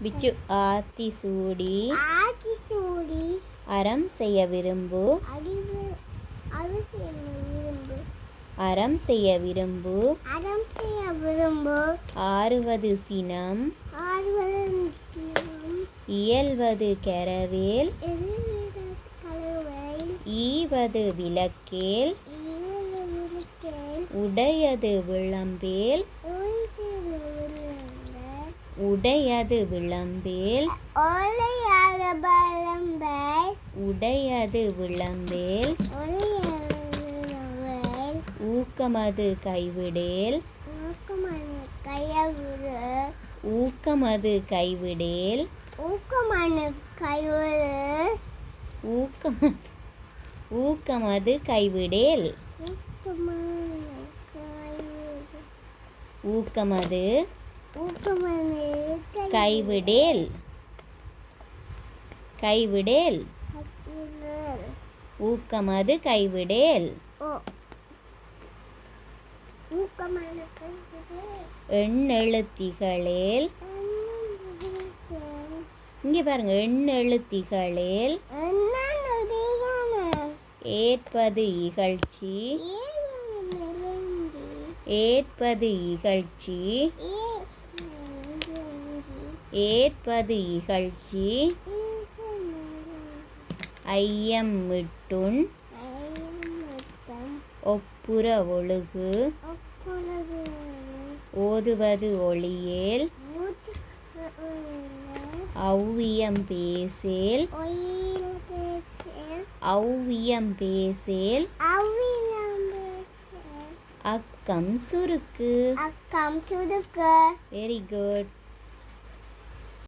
பிச்சு ஆத்தி சூடி அறம் செய்ய விரும்பு அறம் செய்ய விரும்பு ஆறுவது சினம் இயல்வது கரவேல் ஈவது விளக்கேல் உடையது விளம்பேல் உடையது விளம்பேல் உடையது விளம்பேல் ஊக்கமது கைவிடேல் ஊக்கமது கைவிடேல் ஊக்கமது கைவிடேல் ஊக்கமது கைவிடேல் கைவிடேல் ஊக்கமது கைவிடேல் எண்ணெழுத்திகளேல் இங்கே பாருங்க எண்ணெழுத்திகளேல் ஏற்பது இகழ்ச்சி ஏற்பது இகழ்ச்சி ஏற்பது இகழ்ச்சி ஐயம் மிட்டுன் ஒப்புர ஒழுகு ஓதுவது ஒளியேல் ஔவியம் பேசேல் ஔவியம் பேசேல் அக்கம் சுருக்கு வெரி குட்.